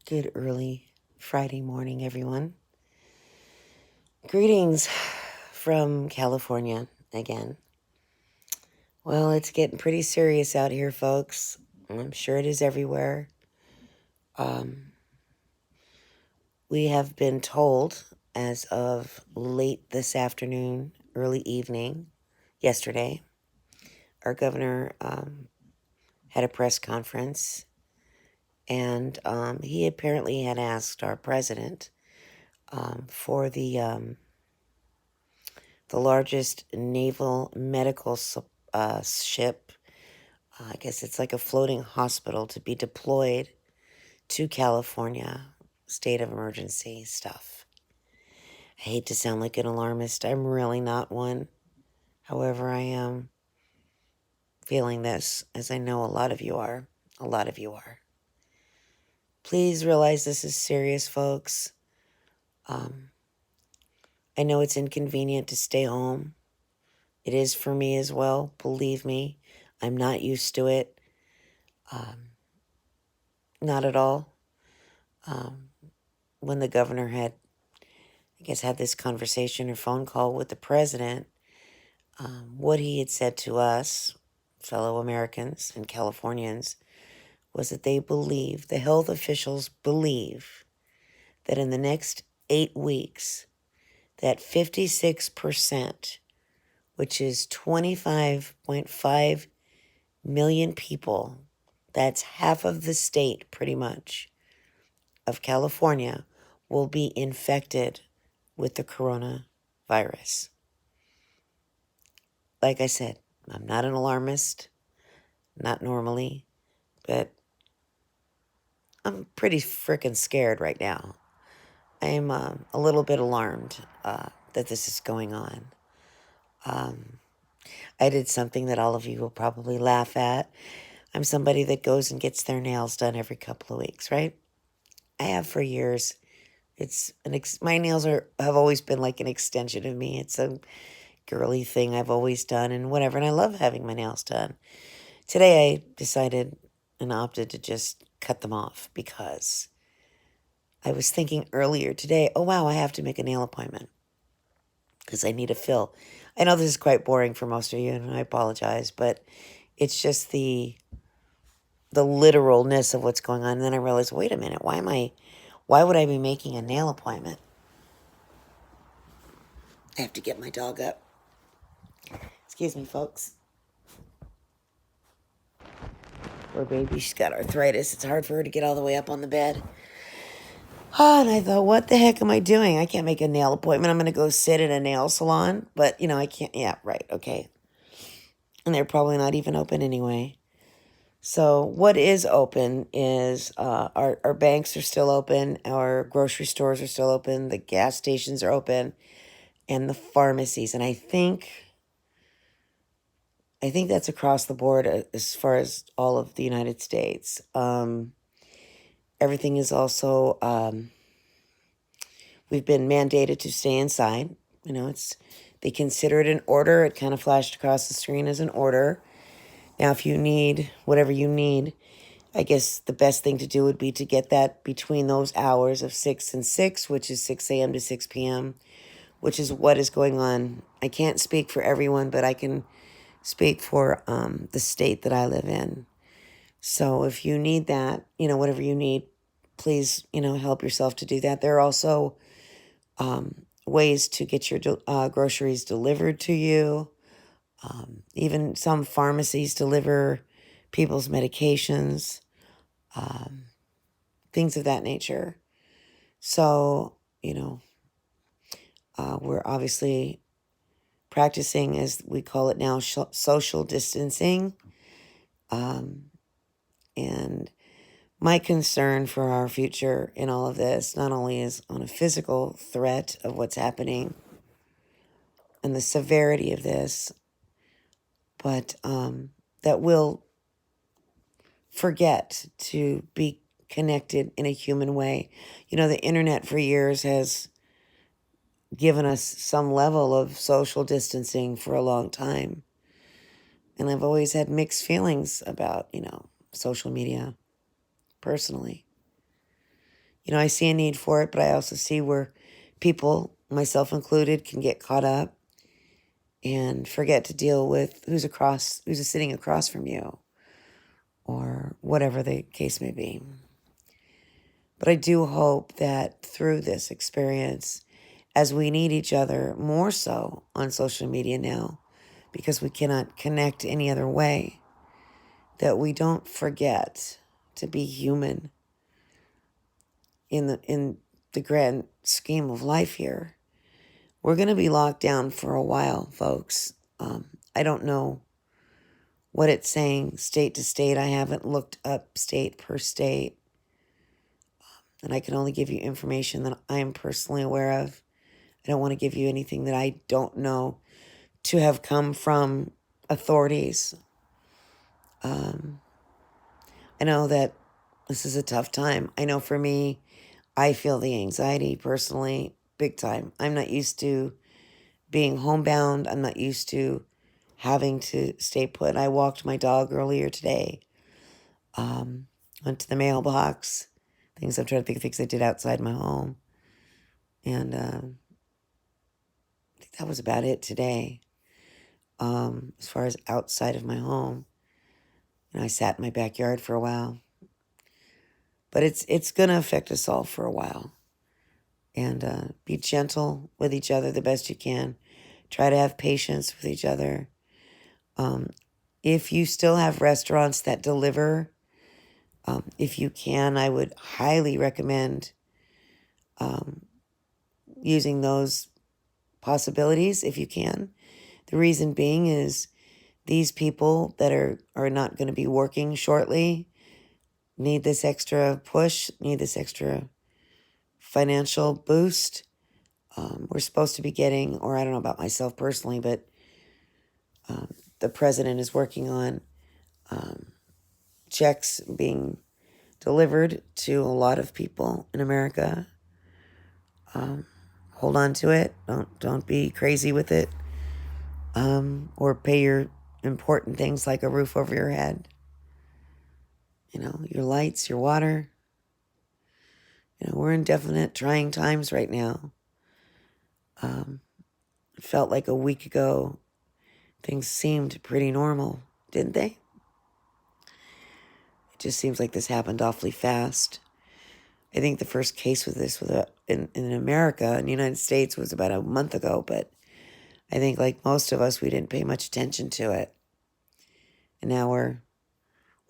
Good early Friday morning, everyone. Greetings from California again. Well, it's getting pretty serious out here, folks. I'm sure it is everywhere. Um, we have been told as of late this afternoon, early evening, yesterday, our governor had a press conference, and he apparently had asked our president for the largest naval medical ship. I guess it's like a floating hospital to be deployed to California, state of emergency stuff. I hate to sound like an alarmist. I'm really not one. However, I am feeling this, as I know a lot of you are. A lot of you are. Please realize this is serious, folks. I know it's inconvenient to stay home. It is for me as well. Believe me, I'm not used to it. Not at all. When the governor had, I guess, had this conversation or phone call with the president, what he had said to us, fellow Americans and Californians, was that they believe, the health officials believe, that in the next 8 weeks, that 56%, which is 25.5 million people, that's half of the state pretty much, of California, will be infected with the coronavirus. Like I said, I'm not an alarmist, not normally, but I'm pretty freaking scared right now. I am a little bit alarmed that this is going on. I did something that all of you will probably laugh at. I'm somebody that goes and gets their nails done every couple of weeks, right? I have for years. It's my nails have always been like an extension of me. It's a girly thing I've always done and whatever, and I love having my nails done. Today I decided and opted to just cut them off because I was thinking earlier today, oh wow, I have to make a nail appointment because I need a fill. I know this is quite boring for most of you and I apologize, but it's just the literalness of what's going on. And then I realized, wait a minute, why would I be making a nail appointment? I have to get my dog up. Excuse me, folks. Poor baby, she's got arthritis. It's hard for her to get all the way up on the bed. Oh, and I thought, what the heck am I doing? I can't make a nail appointment. I'm going to go sit at a nail salon. But, I can't. Yeah, right. Okay. And they're probably not even open anyway. So what is open is our banks are still open. Our grocery stores are still open. The gas stations are open. And the pharmacies. And I think that's across the board as far as all of the United States. Everything is also, we've been mandated to stay inside. They consider it an order. It kind of flashed across the screen as an order. Now, if you need whatever you need, I guess the best thing to do would be to get that between those hours of 6 and 6, which is 6 a.m. to 6 p.m., which is what is going on. I can't speak for everyone, but I can speak for the state that I live in. So if you need that, whatever you need, please, help yourself to do that. There are also ways to get your groceries delivered to you. Even some pharmacies deliver people's medications, things of that nature. So, we're obviously practicing, as we call it now, social distancing. And my concern for our future in all of this not only is on a physical threat of what's happening and the severity of this, but that we'll forget to be connected in a human way. The internet for years has given us some level of social distancing for a long time. And I've always had mixed feelings about, social media personally. I see a need for it, but I also see where people, myself included, can get caught up and forget to deal with who's sitting across from you, or whatever the case may be. But I do hope that through this experience, as we need each other more so on social media now, because we cannot connect any other way, that we don't forget to be human in the grand scheme of life here. We're going to be locked down for a while, folks. I don't know what it's saying state to state. I haven't looked up state per state, and I can only give you information that I'm personally aware of. I don't want to give you anything that I don't know to have come from authorities. I know that this is a tough time. I know for me, I feel the anxiety personally, big time. I'm not used to being homebound. I'm not used to having to stay put. I walked my dog earlier today. Went to the mailbox. I'm trying to think of things I did outside my home. And I think that was about it today. As far as outside of my home. I sat in my backyard for a while. But it's going to affect us all for a while. And be gentle with each other the best you can. Try to have patience with each other. If you still have restaurants that deliver, if you can, I would highly recommend using those possibilities if you can. The reason being is these people that are not going to be working shortly need this extra push, need this extra financial boost. We're supposed to be getting, or I don't know about myself personally, but the president is working on checks being delivered to a lot of people in America. Hold on to it. Don't be crazy with it. Or pay your important things like a roof over your head. Your lights, your water. We're in definite trying times right now. It felt like a week ago things seemed pretty normal, didn't they? It just seems like this happened awfully fast. I think the first case with this in America, in the United States, was about a month ago, but I think like most of us, we didn't pay much attention to it. And now we're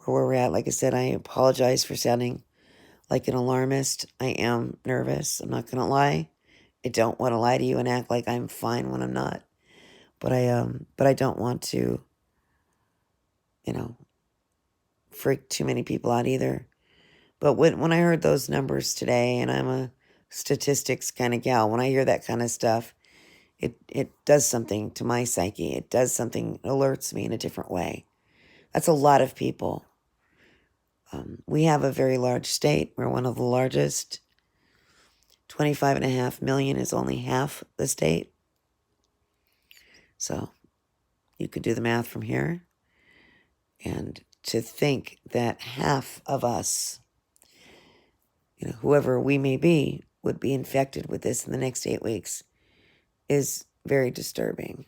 where we're at. Like I said, I apologize for sounding like an alarmist. I am nervous. I'm not going to lie. I don't want to lie to you and act like I'm fine when I'm not. But I don't want to, freak too many people out either. But when I heard those numbers today, and I'm a statistics kind of gal, when I hear that kind of stuff, it does something to my psyche. It does something, it alerts me in a different way. That's a lot of people. We have a very large state. We're one of the largest. 25.5 million is only half the state. So you could do the math from here. And to think that half of us, whoever we may be, would be infected with this in the next 8 weeks is very disturbing.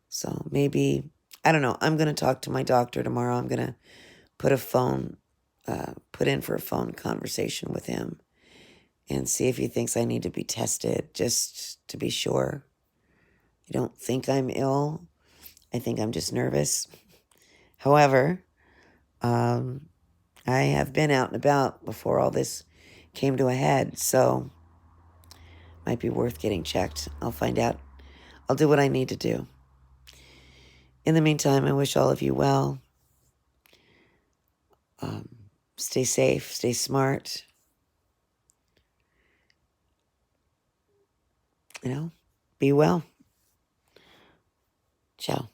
So maybe, I don't know, I'm going to talk to my doctor tomorrow. I'm going to put in for a phone conversation with him and see if he thinks I need to be tested just to be sure. I don't think I'm ill. I think I'm just nervous. However, I have been out and about before all this came to a head, so might be worth getting checked. I'll find out. I'll do what I need to do. In the meantime, I wish all of you well. Stay safe, stay smart. Be well. Ciao.